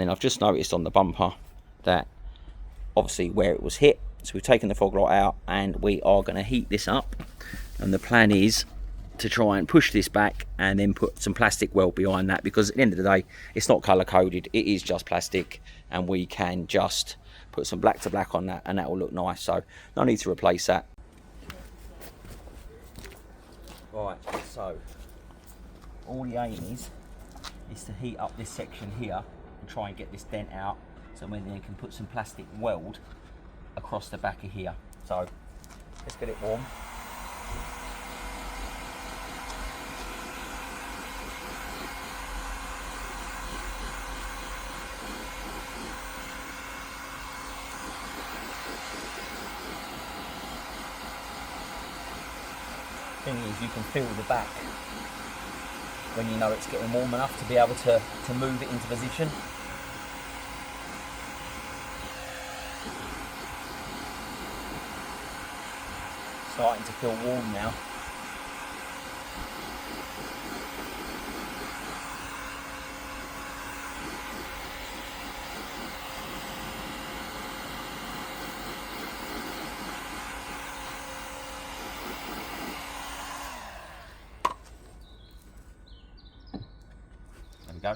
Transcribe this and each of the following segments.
then I've just noticed on the bumper that obviously where it was hit, so we've taken the fog light out and we are going to heat this up, and the plan is to try and push this back and then put some plastic weld behind that, because at the end of the day it's not color coded, it is just plastic, and we can just put some black to black on that and that will look nice. So no need to replace that. Right, so all the aim is to heat up this section here and try and get this dent out, so then you can put some plastic weld across the back of here. So let's get it warm. Thing is, you can feel the back when you know it's getting warm enough to be able to move it into position. Starting to feel warm now. There we go.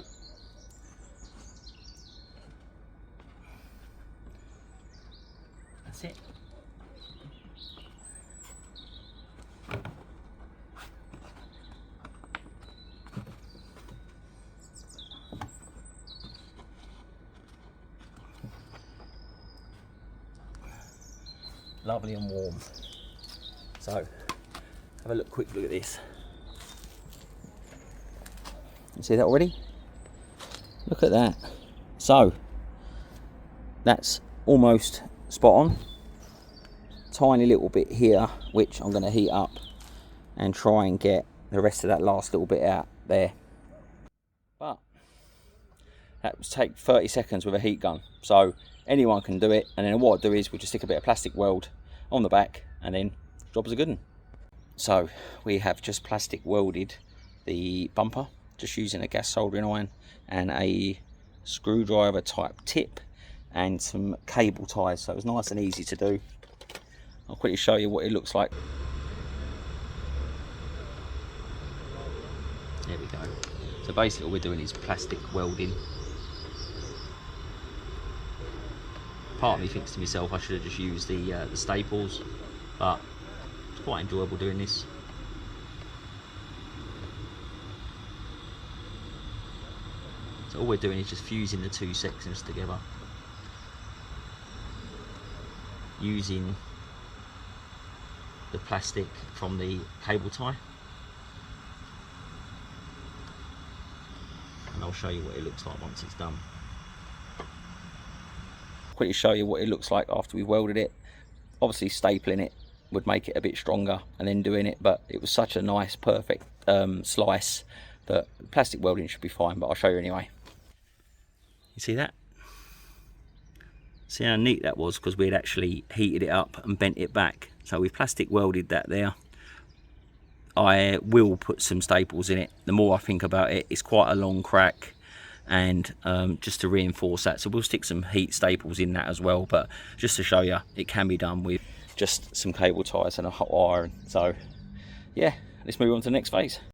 That's it. Lovely and warm. So have a quick look at this. You see that already? Look at that. So that's almost spot on. Tiny little bit here which I'm going to heat up and try and get the rest of that last little bit out there. But that would take 30 seconds with a heat gun, so anyone can do it. And then what I'll do is we'll just stick a bit of plastic weld on the back and then job's a good one. So we have just plastic welded the bumper, just using a gas soldering iron and a screwdriver type tip and some cable ties, so it's nice and easy to do. I'll quickly show you what it looks like. There we go. So basically all we're doing is plastic welding. Part of me thinks to myself I should have just used the staples, but it's quite enjoyable doing this. So all we're doing is just fusing the two sections together using the plastic from the cable tie, and I'll show you what it looks like once it's done. Quickly show you what it looks like after we've welded it. Obviously stapling it would make it a bit stronger and then doing it, but it was such a nice perfect slice that plastic welding should be fine, but I'll show you anyway. You see that? See how neat that was, because we had actually heated it up and bent it back. So we've plastic welded that there. I will put some staples in it. The more I think about it, it's quite a long crack, and just to reinforce that, so we'll stick some heat staples in that as well, but just to show you it can be done with just some cable ties and a hot iron. So yeah, let's move on to the next phase.